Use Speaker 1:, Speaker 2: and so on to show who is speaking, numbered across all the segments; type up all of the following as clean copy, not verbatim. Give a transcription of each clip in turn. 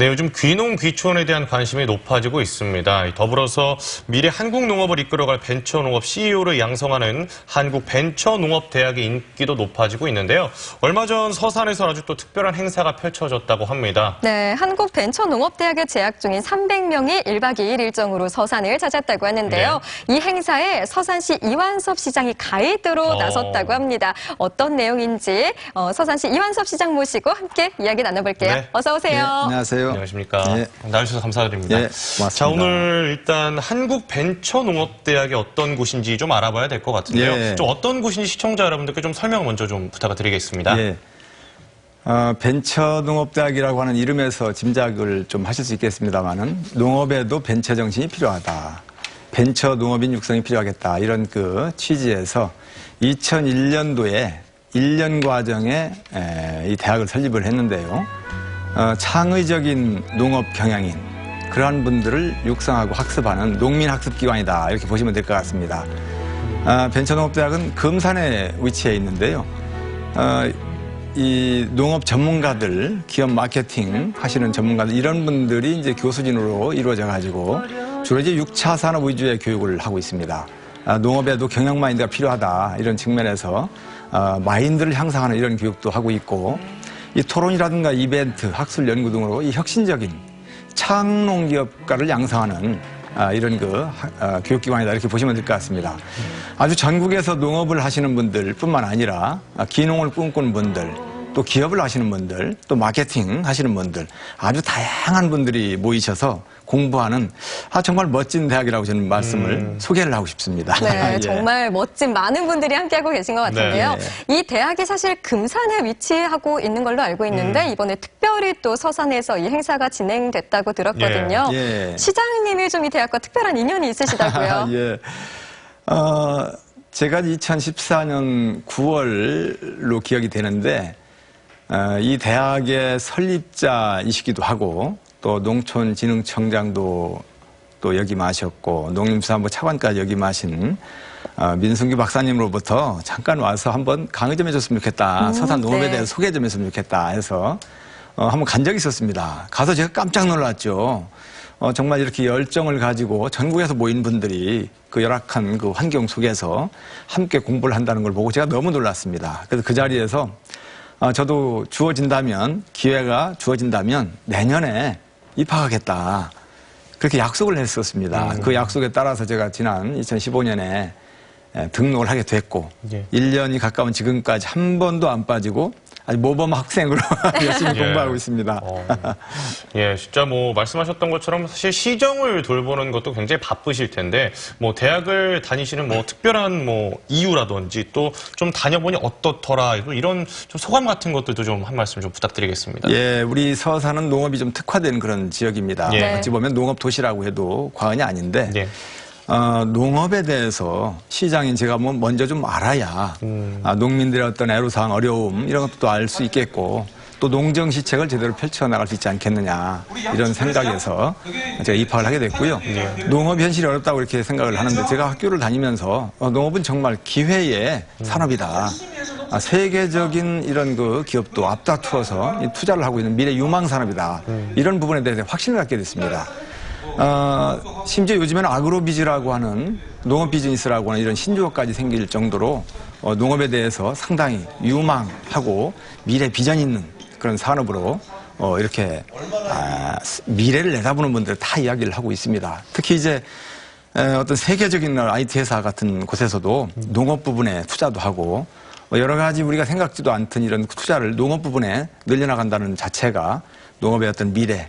Speaker 1: 네, 요즘 귀농 귀촌에 대한 관심이 높아지고 있습니다. 더불어서 미래 한국 농업을 이끌어갈 벤처농업 CEO를 양성하는 한국벤처농업대학의 인기도 높아지고 있는데요. 얼마 전 서산에서 아주 또 특별한 행사가 펼쳐졌다고 합니다.
Speaker 2: 네, 한국벤처농업대학에 재학 중인 300명이 1박 2일 일정으로 서산을 찾았다고 하는데요. 네. 이 행사에 서산시 이완섭 시장이 가이드로 나섰다고 합니다. 어떤 내용인지 서산시 이완섭 시장 모시고 함께 이야기 나눠볼게요. 네. 어서 오세요.
Speaker 3: 네, 안녕하세요.
Speaker 1: 안녕하십니까.
Speaker 3: 네.
Speaker 1: 나와주셔서 감사드립니다.
Speaker 3: 네, 고맙습니다.
Speaker 1: 자, 오늘 일단 한국벤처농업대학이 어떤 곳인지 좀 알아봐야 될 것 같은데요.
Speaker 3: 네.
Speaker 1: 좀 어떤 곳인지 시청자 여러분들께 좀 설명 먼저 좀 부탁드리겠습니다.
Speaker 3: 네. 벤처농업대학이라고 하는 이름에서 짐작을 좀 하실 수 있겠습니다만은 농업에도 벤처 정신이 필요하다. 벤처 농업인 육성이 필요하겠다. 이런 그 취지에서 2001년도에 1년 과정에 이 대학을 설립을 했는데요. 창의적인 농업 경영인 그러한 분들을 육성하고 학습하는 농민학습기관이다 이렇게 보시면 될 것 같습니다. 벤처농업대학은 금산에 위치해 있는데요. 이 농업 전문가들, 기업 마케팅 하시는 전문가들 이런 분들이 이제 교수진으로 이루어져 가지고 주로 이제 6차 산업 위주의 교육을 하고 있습니다. 농업에도 경영 마인드가 필요하다 이런 측면에서 마인드를 향상하는 이런 교육도 하고 있고 이 토론이라든가 이벤트, 학술 연구 등으로 이 혁신적인 창농기업가를 양성하는 이런 교육기관이다 이렇게 보시면 될 것 같습니다. 아주 전국에서 농업을 하시는 분들 뿐만 아니라 기농을 꿈꾸는 분들, 또 기업을 하시는 분들, 또 마케팅 하시는 분들 아주 다양한 분들이 모이셔서 공부하는 정말 멋진 대학이라고 저는 말씀을 소개를 하고 싶습니다.
Speaker 2: 네,
Speaker 3: 예.
Speaker 2: 정말 멋진 많은 분들이 함께하고 계신 것 같은데요.
Speaker 3: 네.
Speaker 2: 이 대학이 사실 금산에 위치하고 있는 걸로 알고 있는데 이번에 특별히 또 서산에서 이 행사가 진행됐다고 들었거든요.
Speaker 3: 예.
Speaker 2: 시장님이 좀 이 대학과 특별한 인연이 있으시다고요?
Speaker 3: 예. 제가 2014년 9월로 기억이 되는데 이 대학의 설립자이시기도 하고 또 농촌진흥청장도 또 역임하셨고 농림수산부 차관까지 역임하신 민승규 박사님으로부터 잠깐 와서 한번 강의 좀 해줬으면 좋겠다. 서산 농업에
Speaker 2: 네.
Speaker 3: 대해서 소개 좀 했으면 좋겠다 해서 한번 간 적이 있었습니다. 가서 제가 깜짝 놀랐죠. 정말 이렇게 열정을 가지고 전국에서 모인 분들이 그 열악한 그 환경 속에서 함께 공부를 한다는 걸 보고 제가 너무 놀랐습니다. 그래서 그 자리에서 저도 기회가 주어진다면 내년에 입학하겠다. 그렇게 약속을 했었습니다. 그 약속에 따라서 제가 지난 2015년에 등록을 하게 됐고 1년이 가까운 지금까지 한 번도 안 빠지고 아주 모범 학생으로 열심히 공부하고 있습니다.
Speaker 1: 예, 진짜 뭐 말씀하셨던 것처럼 사실 시정을 돌보는 것도 굉장히 바쁘실 텐데 뭐 대학을 다니시는 뭐 특별한 뭐 이유라든지 또 좀 다녀보니 어떻더라 이런 좀 소감 같은 것들도 좀 한 말씀 좀 부탁드리겠습니다.
Speaker 3: 예, 우리 서산은 농업이 좀 특화된 그런 지역입니다.
Speaker 1: 예.
Speaker 3: 어찌 보면 농업 도시라고 해도 과언이 아닌데.
Speaker 1: 예.
Speaker 3: 농업에 대해서 시장인 제가 뭐 먼저 좀 알아야 농민들의 어떤 애로사항, 어려움 이런 것도 알 수 있겠고 또 농정시책을 제대로 펼쳐나갈 수 있지 않겠느냐 이런 생각에서 제가 입학을 하게 됐고요. 농업 현실이 어렵다고 이렇게 생각을 하는데 제가 학교를 다니면서 농업은 정말 기회의 산업이다. 세계적인 이런 그 기업도 앞다투어서 투자를 하고 있는 미래 유망 산업이다. 이런 부분에 대해서 확신을 갖게 됐습니다. 심지어 요즘에는 아그로비즈라고 하는 농업 비즈니스라고 하는 이런 신조어까지 생길 정도로 농업에 대해서 상당히 유망하고 미래 비전 있는 그런 산업으로 이렇게 미래를 내다보는 분들 다 이야기를 하고 있습니다. 특히 이제 어떤 세계적인 IT 회사 같은 곳에서도 농업 부분에 투자도 하고 여러 가지 우리가 생각지도 않던 이런 투자를 농업 부분에 늘려나간다는 자체가 농업의 어떤 미래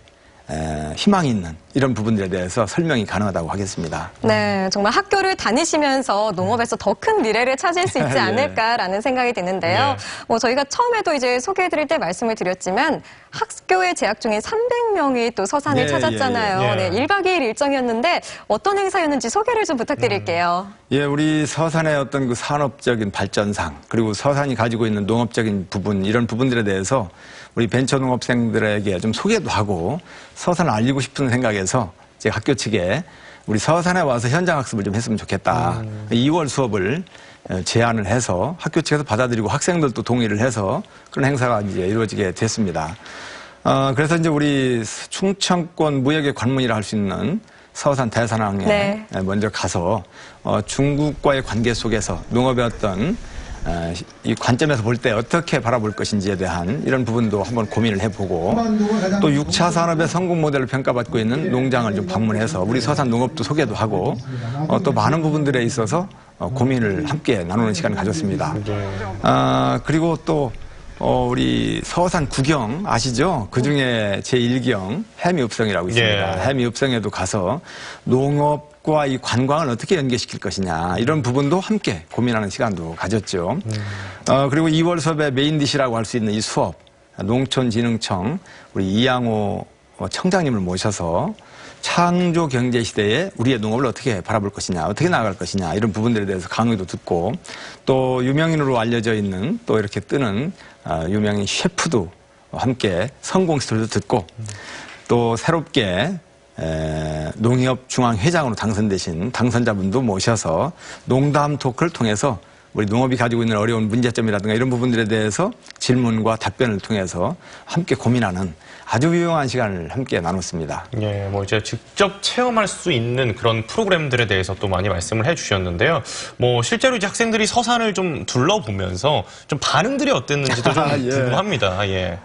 Speaker 3: 희망이 있는 이런 부분들에 대해서 설명이 가능하다고 하겠습니다.
Speaker 2: 네, 정말 학교를 다니시면서 농업에서 더 큰 미래를 찾을 수 있지 않을까라는 생각이 드는데요. 저희가 처음에도 이제 소개해드릴 때 말씀을 드렸지만 학교에 재학 중인 300명이 또 서산을 찾았잖아요. 네, 1박 2일 일정이었는데 어떤 행사였는지 소개를 좀 부탁드릴게요.
Speaker 3: 예, 우리 서산의 어떤 그 산업적인 발전상 그리고 서산이 가지고 있는 농업적인 부분 이런 부분들에 대해서 우리 벤처농업생들에게 좀 소개도 하고 서산을 알리고 싶은 생각에서 제가 학교 측에 우리 서산에 와서 현장 학습을 좀 했으면 좋겠다. 2월 수업을 제안을 해서 학교 측에서 받아들이고 학생들도 동의를 해서 그런 행사가 이제 이루어지게 됐습니다. 그래서 이제 우리 충청권 무역의 관문이라 할 수 있는 서산 대산항에
Speaker 2: 네.
Speaker 3: 먼저 가서 중국과의 관계 속에서 농업의 어떤 이 관점에서 볼 때 어떻게 바라볼 것인지에 대한 이런 부분도 한번 고민을 해보고 또 6차 산업의 성공 모델을 평가받고 있는 농장을 좀 방문해서 우리 서산 농업도 소개도 하고 또 많은 부분들에 있어서 고민을 함께 나누는 시간을 가졌습니다. 그리고 또 우리 서산 구경 아시죠? 그중에 제1경 해미읍성이라고 있습니다.
Speaker 1: 예.
Speaker 3: 해미읍성에도 가서 농업과 이 관광을 어떻게 연계시킬 것이냐 이런 부분도 함께 고민하는 시간도 가졌죠. 그리고 2월 수업의 메인 디시라고 할 수 있는 이 수업 농촌진흥청 우리 이양호 청장님을 모셔서 창조 경제 시대에 우리의 농업을 어떻게 바라볼 것이냐, 어떻게 나아갈 것이냐 이런 부분들에 대해서 강의도 듣고 또 유명인으로 알려져 있는 또 이렇게 뜨는 유명인 셰프도 함께 성공 스토리도 듣고 또 새롭게 농협중앙회장으로 당선되신 당선자분도 모셔서 농담 토크를 통해서 우리 농업이 가지고 있는 어려운 문제점이라든가 이런 부분들에 대해서 질문과 답변을 통해서 함께 고민하는 아주 유용한 시간을 함께 나눴습니다.
Speaker 1: 예, 뭐 이제 직접 체험할 수 있는 그런 프로그램들에 대해서 또 많이 말씀을 해주셨는데요. 뭐 실제로 이제 학생들이 서산을 좀 둘러보면서 좀 반응들이 어땠는지도 좀
Speaker 3: 예.
Speaker 1: 궁금합니다. 예.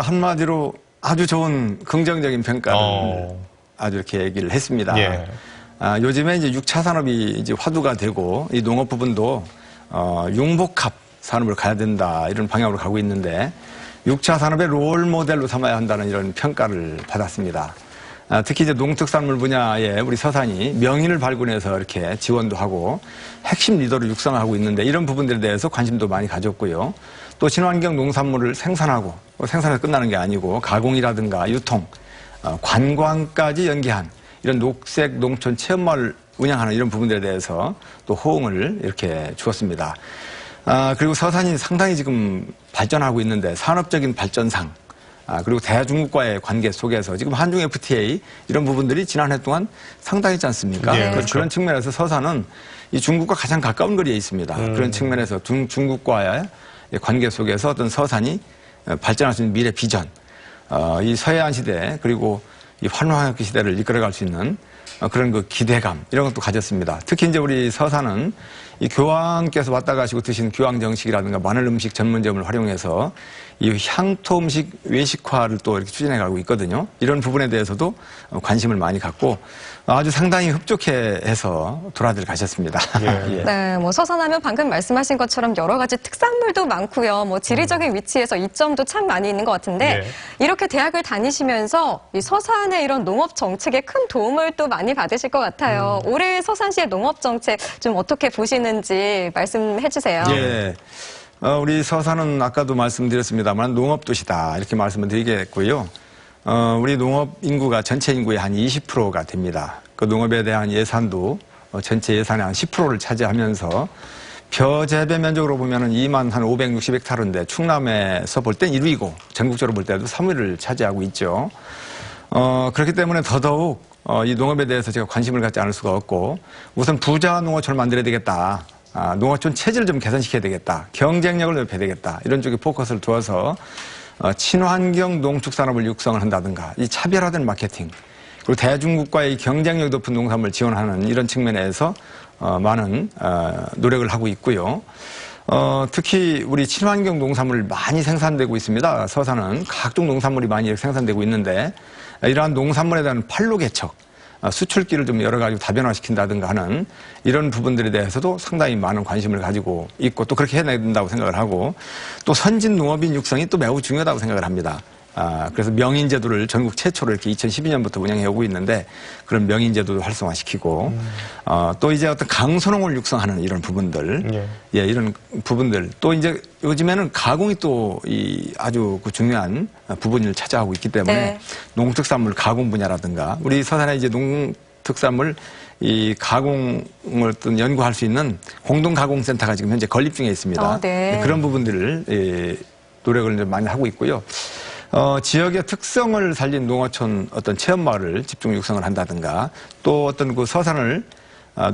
Speaker 3: 한마디로 아주 좋은 긍정적인 평가를 아주 이렇게 얘기를 했습니다.
Speaker 1: 예.
Speaker 3: 요즘에 이제 6차 산업이 이제 화두가 되고 이 농업 부분도 융복합 산업을 가야 된다 이런 방향으로 가고 있는데 6차 산업의 롤 모델로 삼아야 한다는 이런 평가를 받았습니다. 특히 이제 농특산물 분야에 우리 서산이 명인을 발굴해서 이렇게 지원도 하고 핵심 리더를 육성하고 있는데 이런 부분들에 대해서 관심도 많이 가졌고요. 또 친환경 농산물을 생산하고 생산해서 끝나는 게 아니고 가공이라든가 유통, 관광까지 연계한 이런 녹색 농촌 체험마을 운영하는 이런 부분들에 대해서 또 호응을 이렇게 주었습니다. 그리고 서산이 상당히 지금 발전하고 있는데 산업적인 발전상, 그리고 대중국과의 관계 속에서 지금 한중 FTA 이런 부분들이 지난해 동안 상당했지 않습니까?
Speaker 1: 예, 그렇죠.
Speaker 3: 그런 측면에서 서산은 이 중국과 가장 가까운 거리에 있습니다. 그런 측면에서 중국과의 관계 속에서 어떤 서산이 발전할 수 있는 미래 비전, 이 서해안 시대 그리고 이 환호학기 시대를 이끌어갈 수 있는 그런 그 기대감 이런 것도 가졌습니다. 특히 이제 우리 서산은 이 교황께서 왔다 가시고 드신 교황 정식이라든가 마늘 음식 전문점을 활용해서 이 향토 음식 외식화를 또 이렇게 추진해 가고 있거든요. 이런 부분에 대해서도 관심을 많이 갖고 아주 상당히 흡족해해서 돌아들 가셨습니다.
Speaker 1: 예.
Speaker 3: 예.
Speaker 2: 네, 뭐 서산하면 방금 말씀하신 것처럼 여러 가지 특산물도 많고요. 뭐 지리적인 위치에서 이점도 참 많이 있는 것 같은데 이렇게 대학을 다니시면서 이 서산의 이런 농업 정책에 큰 도움을 또 많이 받으실 것 같아요. 올해 서산시의 농업 정책 좀 어떻게 보시는지 말씀해 주세요.
Speaker 3: 예. 우리 서산은 아까도 말씀드렸습니다만 농업도시다 이렇게 말씀을 드리겠고요. 우리 농업 인구가 전체 인구의 한 20%가 됩니다. 그 농업에 대한 예산도 전체 예산의 한 10%를 차지하면서 벼 재배 면적으로 보면은 2만 한 560헥타르인데 충남에서 볼 땐 1위고 전국적으로 볼 때도 3위를 차지하고 있죠. 그렇기 때문에 더더욱 이 농업에 대해서 제가 관심을 갖지 않을 수가 없고 우선 부자 농어촌을 만들어야 되겠다. 농어촌 체질을 좀 개선시켜야 되겠다. 경쟁력을 높여야 되겠다. 이런 쪽에 포커스를 두어서 친환경 농축산업을 육성을 한다든가 이 차별화된 마케팅 그리고 대중국과의 경쟁력 높은 농산물을 지원하는 이런 측면에서 많은 노력을 하고 있고요. 특히 우리 친환경 농산물 많이 생산되고 있습니다. 서산은 각종 농산물이 많이 생산되고 있는데 이러한 농산물에 대한 판로 개척, 수출기를 좀 여러 가지 다변화시킨다든가 하는 이런 부분들에 대해서도 상당히 많은 관심을 가지고 있고 또 그렇게 해내야 된다고 생각을 하고 또 선진 농업인 육성이 또 매우 중요하다고 생각을 합니다. 그래서 명인제도를 전국 최초로 이렇게 2012년부터 운영해 오고 있는데 그런 명인제도도 활성화시키고 또 이제 어떤 강소농을 육성하는 이런 부분들, 이런 부분들 또 이제 요즘에는 가공이 또 이 아주 그 중요한 부분을 차지하고 있기 때문에 농특산물 가공 분야라든가 우리 서산에 이제 농특산물 이 가공을 어떤 연구할 수 있는 공동가공센터가 지금 현재 건립 중에 있습니다. 그런 부분들을 노력을 이제 많이 하고 있고요. 지역의 특성을 살린 농어촌 어떤 체험마을을 집중 육성을 한다든가 또 어떤 그 서산을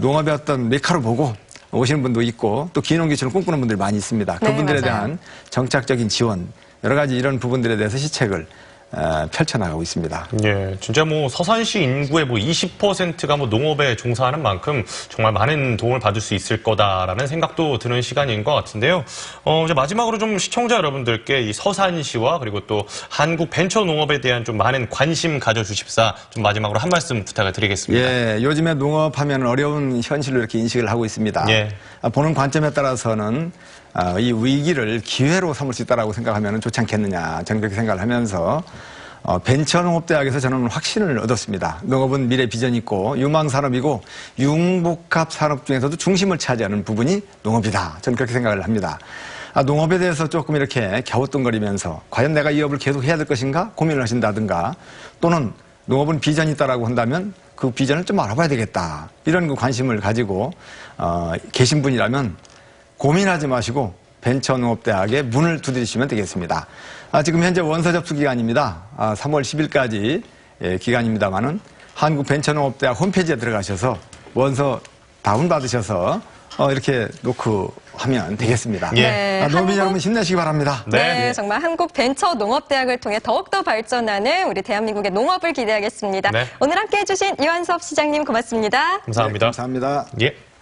Speaker 3: 농업의 어떤 메카로 보고 오시는 분도 있고 또 기농기촌을 꿈꾸는 분들이 많이 있습니다. 그분들에 대한 정착적인 지원 여러 가지 이런 부분들에 대해서 시책을 펼쳐나가고 있습니다.
Speaker 1: 예, 진짜 뭐 서산시 인구의 뭐 20%가 뭐 농업에 종사하는 만큼 정말 많은 도움을 받을 수 있을 거다라는 생각도 드는 시간인 것 같은데요. 이제 마지막으로 좀 시청자 여러분들께 이 서산시와 그리고 또 한국 벤처 농업에 대한 좀 많은 관심 가져주십사 좀 마지막으로 한 말씀 부탁을 드리겠습니다.
Speaker 3: 예, 요즘에 농업하면 어려운 현실로 이렇게 인식을 하고 있습니다.
Speaker 1: 예.
Speaker 3: 보는 관점에 따라서는 이 위기를 기회로 삼을 수 있다고 생각하면 좋지 않겠느냐, 저는 그렇게 생각을 하면서 벤처농업대학에서 저는 확신을 얻었습니다. 농업은 미래 비전이 있고 유망산업이고 융복합 산업 중에서도 중심을 차지하는 부분이 농업이다. 저는 그렇게 생각을 합니다. 농업에 대해서 조금 이렇게 갸우뚱거리면서 과연 내가 이 업을 계속 해야 될 것인가 고민을 하신다든가, 또는 농업은 비전이 있다라고 한다면 그 비전을 좀 알아봐야 되겠다, 이런 그 관심을 가지고 계신 분이라면 고민하지 마시고 벤처농업대학에 문을 두드리시면 되겠습니다. 지금 현재 원서 접수 기간입니다. 3월 10일까지 기간입니다만은 한국벤처농업대학 홈페이지에 들어가셔서 원서 다운받으셔서 이렇게 놓고 하면 되겠습니다.
Speaker 1: 예.
Speaker 3: 농민 여러분 힘내시기 바랍니다.
Speaker 2: 네, 정말 한국 벤처 농업대학을 통해 더욱더 발전하는 우리 대한민국의 농업을 기대하겠습니다.
Speaker 1: 네.
Speaker 2: 오늘 함께해 주신 이완섭 시장님 고맙습니다.
Speaker 1: 감사합니다.
Speaker 3: 네, 감사합니다.
Speaker 1: 예.